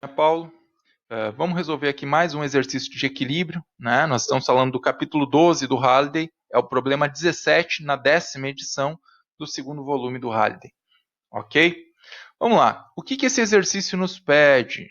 Paulo, vamos resolver aqui mais um exercício de equilíbrio, né? Nós estamos falando do capítulo 12 do Halliday, é o problema 17 na 10ª edição do segundo volume do Halliday, ok? Vamos lá, o que esse exercício nos pede?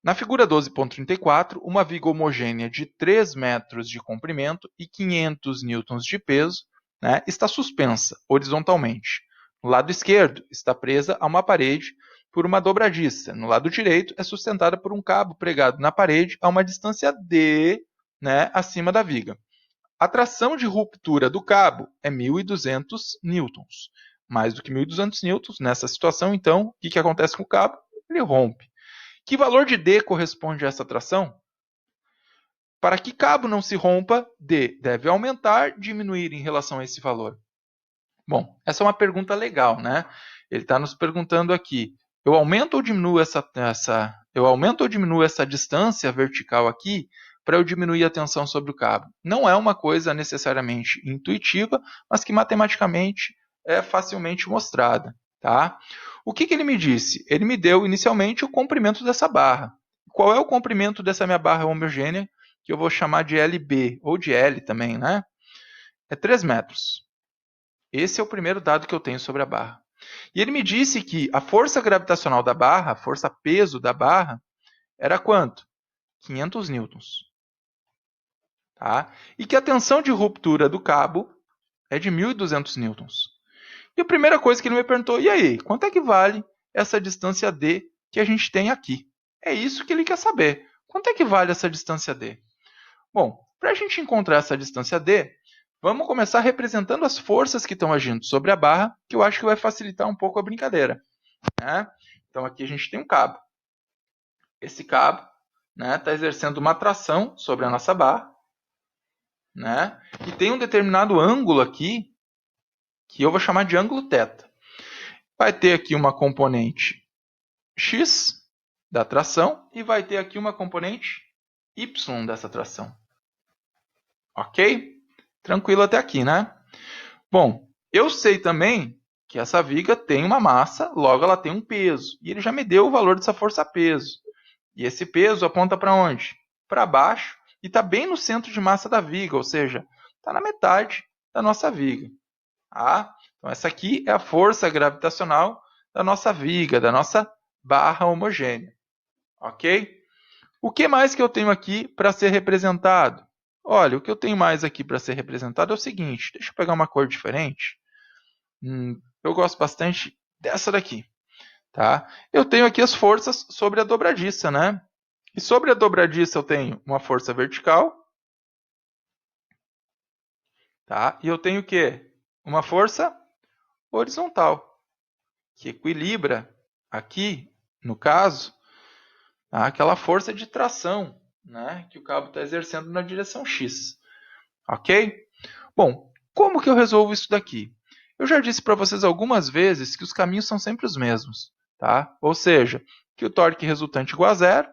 Na figura 12.34, uma viga homogênea de 3 metros de comprimento e 500 newtons de peso, né, está suspensa horizontalmente. No lado esquerdo, está presa a uma parede por uma dobradiça. No lado direito, é sustentada por um cabo pregado na parede a uma distância d, né, acima da viga. A tração de ruptura do cabo é 1.200 newtons. Mais do que 1.200 newtons, nessa situação, então, o que acontece com o cabo? Ele rompe. Que valor de D corresponde a essa tração? Para que cabo não se rompa, D deve aumentar, diminuir em relação a esse valor. Bom, essa é uma pergunta legal, né? Ele está nos perguntando aqui, eu aumento ou diminuo essa distância vertical aqui para eu diminuir a tensão sobre o cabo? Não é uma coisa necessariamente intuitiva, mas que matematicamente é facilmente mostrada, tá? O que ele me disse? Ele me deu inicialmente o comprimento dessa barra. Qual é o comprimento dessa minha barra homogênea, que eu vou chamar de LB, ou de L também, né? É 3 metros. Esse é o primeiro dado que eu tenho sobre a barra. E ele me disse que a força gravitacional da barra, a força peso da barra, era quanto? 500 newtons. Tá? E que a tensão de ruptura do cabo é de 1.200 newtons. E a primeira coisa que ele me perguntou, e aí, quanto é que vale essa distância D que a gente tem aqui? É isso que ele quer saber. Quanto é que vale essa distância D? Bom, para a gente encontrar essa distância D, vamos começar representando as forças que estão agindo sobre a barra, que eu acho que vai facilitar um pouco a brincadeira. Né? Então aqui a gente tem um cabo. Esse cabo está exercendo uma tração sobre a nossa barra. Né? E tem um determinado ângulo aqui, que eu vou chamar de ângulo θ. Vai ter aqui uma componente x da tração e vai ter aqui uma componente y dessa tração. Ok? Tranquilo até aqui, né? Bom, eu sei também que essa viga tem uma massa, logo ela tem um peso. E ele já me deu o valor dessa força-peso. E esse peso aponta para onde? Para baixo e está bem no centro de massa da viga, ou seja, está na metade da nossa viga. Tá? Então essa aqui é a força gravitacional da nossa viga, da nossa barra homogênea. Ok? O que mais que eu tenho aqui para ser representado? Olha, o que eu tenho mais aqui para ser representado é o seguinte. Deixa eu pegar uma cor diferente. Eu gosto bastante dessa daqui. Tá? Eu tenho aqui as forças sobre a dobradiça, né? E sobre a dobradiça eu tenho uma força vertical. Tá? E eu tenho o quê? Uma força horizontal, que equilibra aqui, no caso, aquela força de tração, né? Que o cabo está exercendo na direção X. Ok? Bom, como que eu resolvo isso daqui? Eu já disse para vocês algumas vezes que os caminhos são sempre os mesmos. Tá? Ou seja, que o torque resultante igual a zero,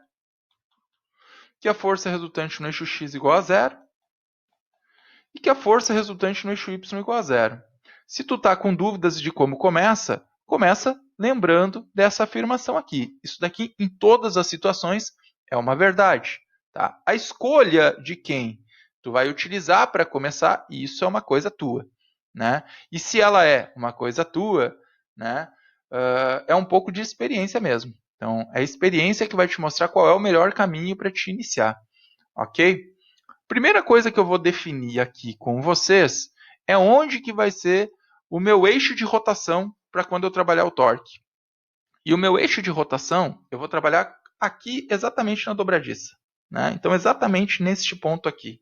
que a força resultante no eixo x igual a zero e que a força resultante no eixo y igual a zero. Se tu está com dúvidas de como começa, começa lembrando dessa afirmação aqui. Isso daqui, em todas as situações, é uma verdade. Tá? A escolha de quem tu vai utilizar para começar, isso é uma coisa tua. Né? E se ela é uma coisa tua, né, é um pouco de experiência mesmo. Então, é a experiência que vai te mostrar qual é o melhor caminho para te iniciar. Ok? Primeira coisa que eu vou definir aqui com vocês é onde que vai ser o meu eixo de rotação para quando eu trabalhar o torque. E o meu eixo de rotação, eu vou trabalhar aqui exatamente na dobradiça. Né? Então, exatamente neste ponto aqui.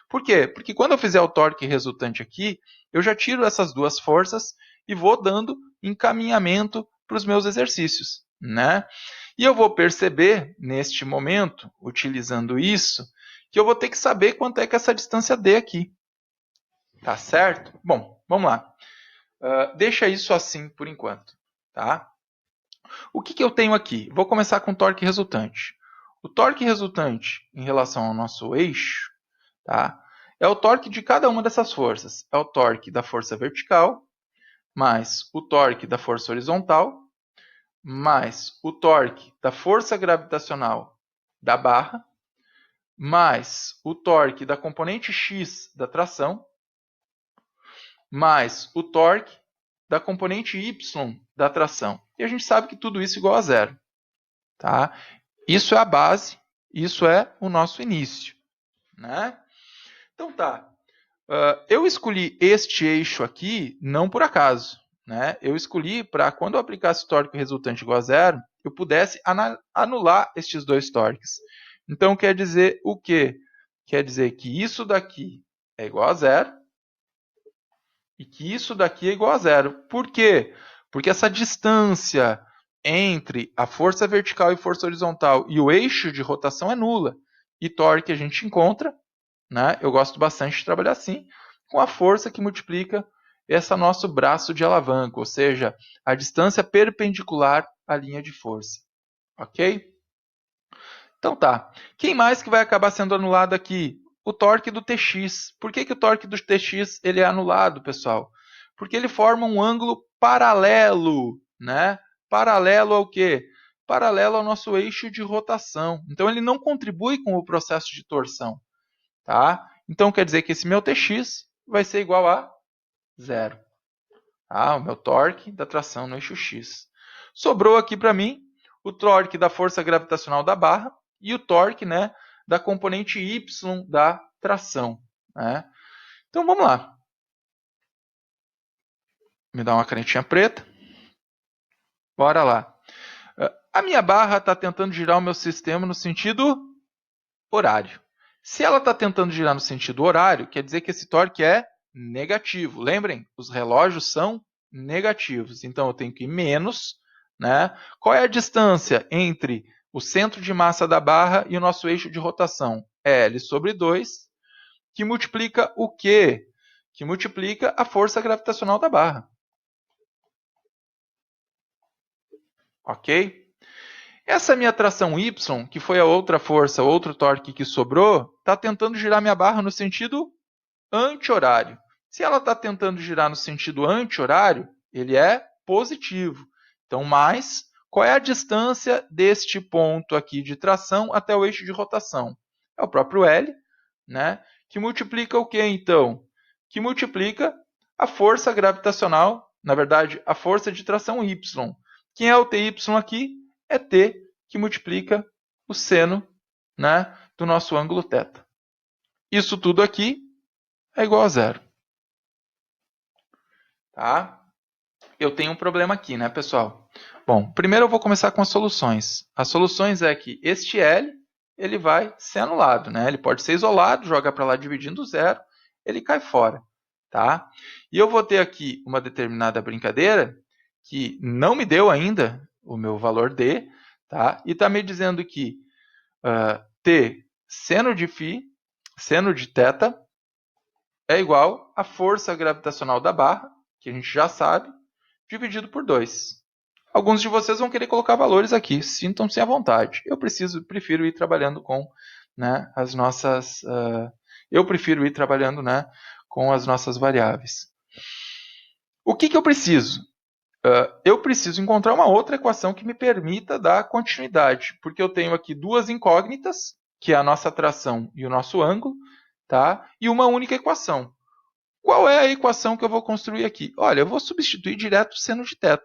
Por quê? Porque quando eu fizer o torque resultante aqui, eu já tiro essas duas forças e vou dando encaminhamento para os meus exercícios. Né? E eu vou perceber, neste momento, utilizando isso, que eu vou ter que saber quanto é que é essa distância D aqui. Tá certo? Bom, vamos lá. Deixa isso assim por enquanto. Tá? O que eu tenho aqui? Vou começar com o torque resultante. O torque resultante em relação ao nosso eixo, tá? É o torque de cada uma dessas forças. É o torque da força vertical, mais o torque da força horizontal, mais o torque da força gravitacional da barra, mais o torque da componente X da tração, mais o torque da componente Y da tração. E a gente sabe que tudo isso é igual a zero. Tá? Isso é a base, isso é o nosso início. Né? Então tá. Eu escolhi este eixo aqui não por acaso. Né? Eu escolhi para quando eu aplicasse o torque resultante igual a zero, eu pudesse anular estes dois torques. Então quer dizer o quê? Quer dizer que isso daqui é igual a zero e que isso daqui é igual a zero. Por quê? Porque essa distância entre a força vertical e força horizontal e o eixo de rotação é nula. E torque a gente encontra, né? Eu gosto bastante de trabalhar assim, com a força que multiplica esse nosso braço de alavanca, ou seja, a distância perpendicular à linha de força. Ok? Então tá. Quem mais que vai acabar sendo anulado aqui? O torque do Tx. Por que o torque do Tx ele é anulado, pessoal? Porque ele forma um ângulo paralelo, né? Paralelo ao quê? Paralelo ao nosso eixo de rotação. Então ele não contribui com o processo de torção, tá? Então quer dizer que esse meu Tx vai ser igual a zero. Tá? O meu torque da tração no eixo X. Sobrou aqui para mim o torque da força gravitacional da barra e o torque, né, da componente Y da tração. Né? Então vamos lá. Me dá uma canetinha preta. Bora lá. A minha barra está tentando girar o meu sistema no sentido horário. Se ela está tentando girar no sentido horário, quer dizer que esse torque é negativo. Lembrem, os relógios são negativos. Então eu tenho que ir menos. Né? Qual é a distância entre o centro de massa da barra e o nosso eixo de rotação? É L sobre 2, que multiplica o quê? Que multiplica a força gravitacional da barra. Ok? Essa minha tração Y, que foi a outra força, outro torque que sobrou, está tentando girar minha barra no sentido anti-horário. Se ela está tentando girar no sentido anti-horário, ele é positivo. Então, mais, qual é a distância deste ponto aqui de tração até o eixo de rotação? É o próprio L, né? Que multiplica o que, então? Que multiplica a força gravitacional, na verdade, a força de tração Y. Quem é o TY aqui? É T, que multiplica o seno, né, do nosso ângulo θ. Isso tudo aqui é igual a zero. Tá? Eu tenho um problema aqui, né, pessoal? Bom, primeiro eu vou começar com as soluções. As soluções é que este L ele vai ser anulado, né? Ele pode ser isolado, joga para lá dividindo zero, ele cai fora. Tá? E eu vou ter aqui uma determinada brincadeira que não me deu ainda o meu valor D, tá? E está me dizendo que T seno de φ, seno de θ, é igual à força gravitacional da barra, que a gente já sabe, dividido por 2. Alguns de vocês vão querer colocar valores aqui, sintam-se à vontade. Eu prefiro ir trabalhando com, né, as nossas... eu prefiro ir trabalhando, né, com as nossas variáveis. O que eu preciso? Eu preciso encontrar uma outra equação que me permita dar continuidade, porque eu tenho aqui duas incógnitas, que é a nossa tração e o nosso ângulo, tá? E uma única equação. Qual é a equação que eu vou construir aqui? Olha, eu vou substituir direto o seno de θ.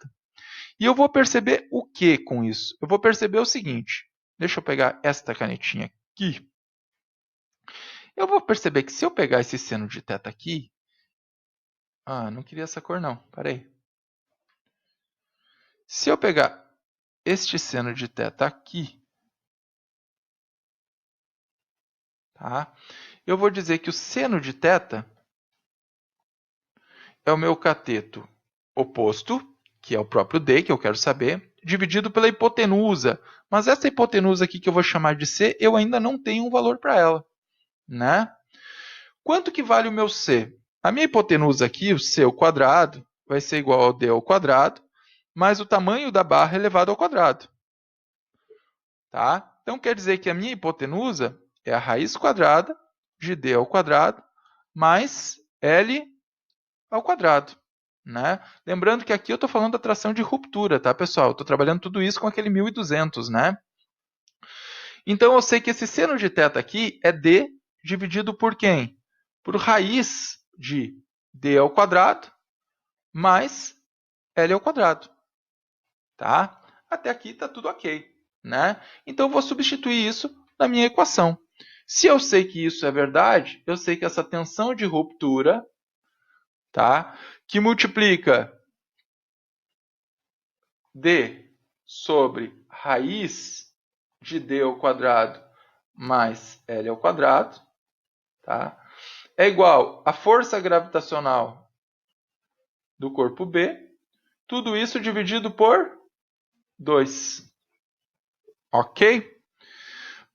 E eu vou perceber o que com isso? Eu vou perceber o seguinte. Deixa eu pegar esta canetinha aqui. Eu vou perceber que se eu pegar esse seno de θ aqui... não queria essa cor não. Parei. Se eu pegar este seno de θ aqui, tá? Eu vou dizer que o seno de θ é o meu cateto oposto, que é o próprio D, que eu quero saber, dividido pela hipotenusa. Mas essa hipotenusa aqui que eu vou chamar de C, eu ainda não tenho um valor para ela. Né? Quanto que vale o meu C? A minha hipotenusa aqui, o C ao quadrado, vai ser igual ao D ao quadrado, mais o tamanho da barra elevado ao quadrado. Tá? Então, quer dizer que a minha hipotenusa é a raiz quadrada de D ao quadrado mais L ao quadrado. né? Lembrando que aqui eu estou falando da tração de ruptura, tá, pessoal? Estou trabalhando tudo isso com aquele 1200, né? Então eu sei que esse seno de θ aqui é d dividido por quem? Por raiz de d ao quadrado mais L ao quadrado. Tá? Até aqui está tudo ok. Né? Então eu vou substituir isso na minha equação. Se eu sei que isso é verdade, eu sei que essa tensão de ruptura, tá? Que multiplica d sobre raiz de d ao quadrado mais L ao quadrado, tá? É igual à força gravitacional do corpo B, tudo isso dividido por 2. Ok?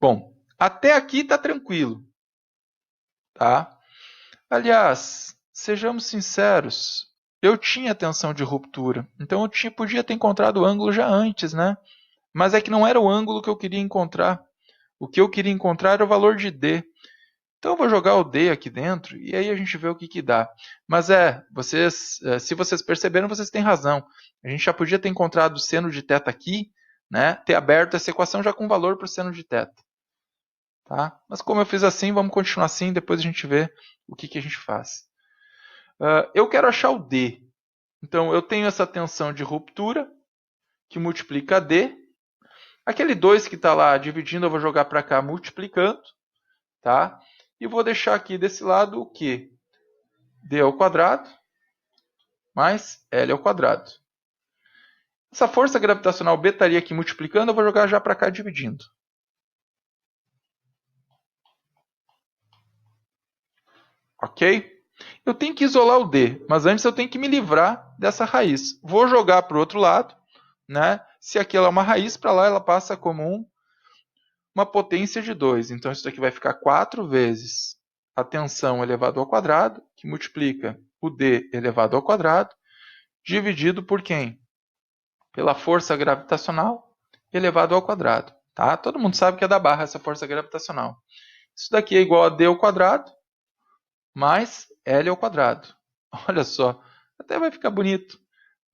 Bom, até aqui está tranquilo. Tá? Aliás, sejamos sinceros, eu tinha tensão de ruptura, então eu podia ter encontrado o ângulo já antes, né? Mas é que não era o ângulo que eu queria encontrar. O que eu queria encontrar era o valor de D. Então eu vou jogar o D aqui dentro e aí a gente vê o que, que dá. Mas se vocês perceberam, vocês têm razão. A gente já podia ter encontrado o seno de θ aqui, né? Ter aberto essa equação já com valor para o seno de θ. Tá? Mas como eu fiz assim, vamos continuar assim, depois a gente vê o que, que a gente faz. Eu quero achar o D. Então eu tenho essa tensão de ruptura, que multiplica D. Aquele 2 que está lá dividindo, eu vou jogar para cá multiplicando. Tá? E vou deixar aqui desse lado o quê? D ao quadrado mais L ao quadrado. Essa força gravitacional B estaria aqui multiplicando, eu vou jogar já para cá dividindo. Ok? Eu tenho que isolar o D, mas antes eu tenho que me livrar dessa raiz. Vou jogar para o outro lado, né? Se aqui ela é uma raiz, para lá ela passa como uma potência de 2. Então isso daqui vai ficar 4 vezes a tensão elevado ao quadrado, que multiplica o D elevado ao quadrado, dividido por quem? Pela força gravitacional elevado ao quadrado. Tá? Todo mundo sabe que é da barra essa força gravitacional. Isso daqui é igual a D ao quadrado mais L ao quadrado. Olha só, até vai ficar bonito.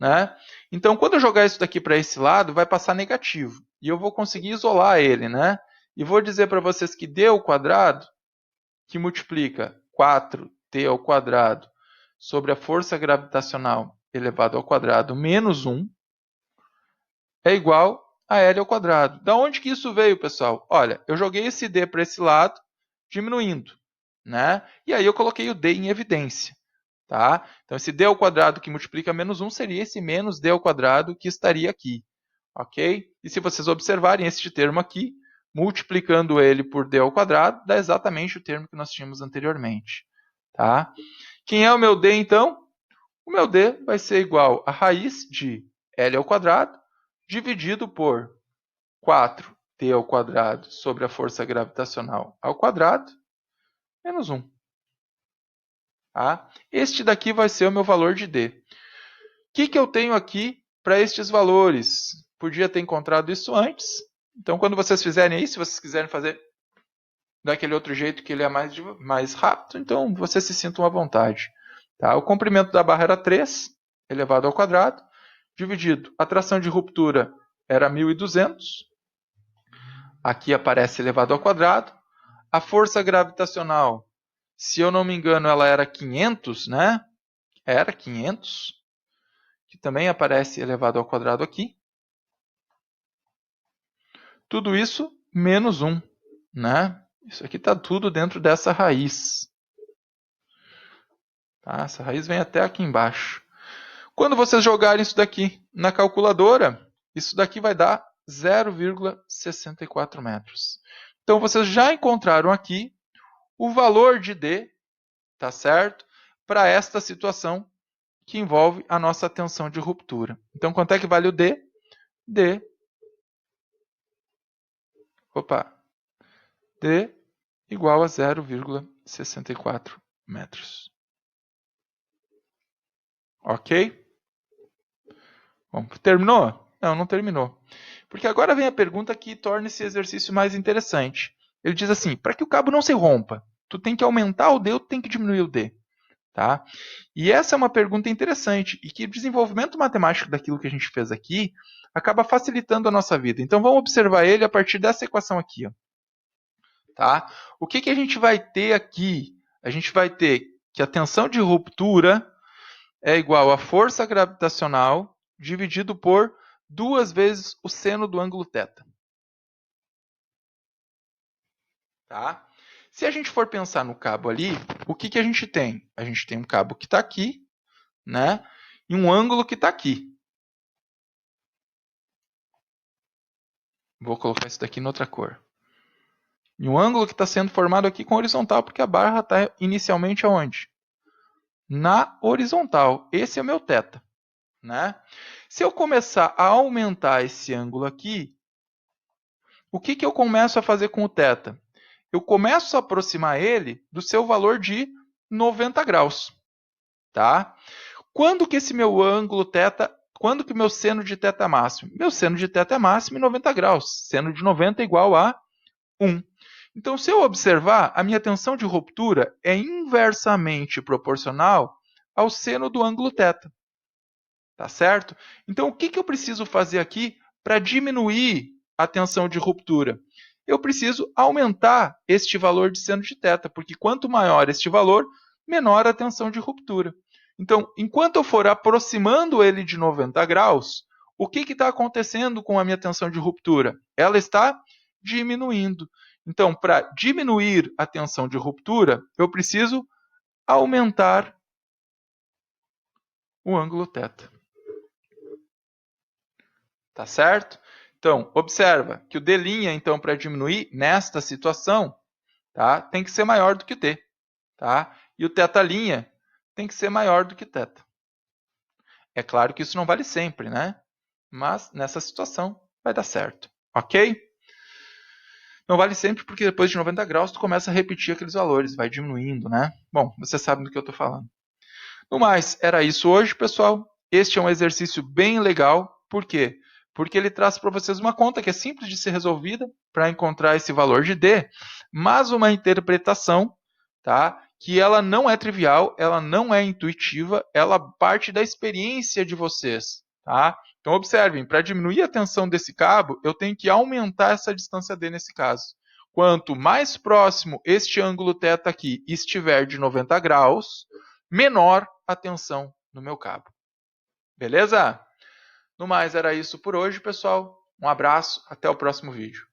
Né? Então, quando eu jogar isso daqui para esse lado, vai passar negativo. E eu vou conseguir isolar ele. Né? E vou dizer para vocês que d ao quadrado, que multiplica 4t ao quadrado sobre a força gravitacional elevado ao quadrado menos 1, é igual a L ao quadrado. Da onde que isso veio, pessoal? Olha, eu joguei esse d para esse lado, diminuindo. Né? E aí eu coloquei o d em evidência. Tá? Então, esse d ao quadrado que multiplica menos 1 seria esse menos d ao quadrado que estaria aqui. Ok? E se vocês observarem este termo aqui, multiplicando ele por d ao quadrado, dá exatamente o termo que nós tínhamos anteriormente. Tá? Quem é o meu d, então? O meu d vai ser igual a raiz de L ao quadrado dividido por 4t ao quadrado sobre a força gravitacional ao quadrado menos 1. Tá? Este daqui vai ser o meu valor de D. O que eu tenho aqui para estes valores? Podia ter encontrado isso antes. Então, quando vocês fizerem isso, se vocês quiserem fazer daquele outro jeito que ele é mais rápido, então vocês se sintam à vontade. Tá? O comprimento da barra era 3 elevado ao quadrado, dividido. A tração de ruptura era 1200. Aqui aparece elevado ao quadrado. A força gravitacional, se eu não me engano, ela era 500, né? Era 500, que também aparece elevado ao quadrado aqui. Tudo isso menos 1, né? Isso aqui está tudo dentro dessa raiz. Tá? Essa raiz vem até aqui embaixo. Quando vocês jogarem isso daqui na calculadora, isso daqui vai dar 0,64 metros. Então, vocês já encontraram aqui o valor de D, tá certo? Para esta situação que envolve a nossa tensão de ruptura. Então, quanto é que vale o D? D igual a 0,64 metros. Ok? Bom, terminou? Não, não terminou. Porque agora vem a pergunta que torna esse exercício mais interessante. Ele diz assim, para que o cabo não se rompa, tu tem que aumentar o D ou tu tem que diminuir o D? Tá? E essa é uma pergunta interessante e que o desenvolvimento matemático daquilo que a gente fez aqui acaba facilitando a nossa vida. Então vamos observar ele a partir dessa equação aqui. Ó. Tá? O que a gente vai ter aqui? A gente vai ter que a tensão de ruptura é igual a força gravitacional dividido por 2 vezes o seno do ângulo θ. Tá? Se a gente for pensar no cabo ali, o que a gente tem? A gente tem um cabo que está aqui, né? E um ângulo que está aqui. Vou colocar isso daqui em outra cor. E um ângulo que está sendo formado aqui com horizontal, porque a barra está inicialmente aonde? Na horizontal. Esse é o meu θ. Né? Se eu começar a aumentar esse ângulo aqui, o que eu começo a fazer com o θ? Eu começo a aproximar ele do seu valor de 90 graus. Tá? Quando que esse meu ângulo θ, quando que o meu seno de θ é máximo? Meu seno de θ é máximo em 90 graus. Seno de 90 é igual a 1. Então, se eu observar, a minha tensão de ruptura é inversamente proporcional ao seno do ângulo θ. Tá certo? Então, o que eu preciso fazer aqui para diminuir a tensão de ruptura? Eu preciso aumentar este valor de seno de θ, porque quanto maior este valor, menor a tensão de ruptura. Então, enquanto eu for aproximando ele de 90 graus, o que está acontecendo com a minha tensão de ruptura? Ela está diminuindo. Então, para diminuir a tensão de ruptura, eu preciso aumentar o ângulo θ. Tá certo? Então, observa que o D', então, para diminuir nesta situação, tá, tem que ser maior do que o T. Tá? E o θ' tem que ser maior do que θ. É claro que isso não vale sempre, né? Mas nessa situação vai dar certo. Ok? Não vale sempre porque depois de 90 graus tu começa a repetir aqueles valores, vai diminuindo, né? Bom, você sabe do que eu estou falando. No mais, era isso hoje, pessoal. Este é um exercício bem legal. Por quê? Porque ele traz para vocês uma conta que é simples de ser resolvida para encontrar esse valor de D, mas uma interpretação, tá? Que ela não é trivial, ela não é intuitiva, ela parte da experiência de vocês, tá? Então observem, para diminuir a tensão desse cabo, eu tenho que aumentar essa distância D nesse caso. Quanto mais próximo este ângulo θ aqui estiver de 90 graus, menor a tensão no meu cabo. Beleza? No mais, era isso por hoje, pessoal. Um abraço, até o próximo vídeo.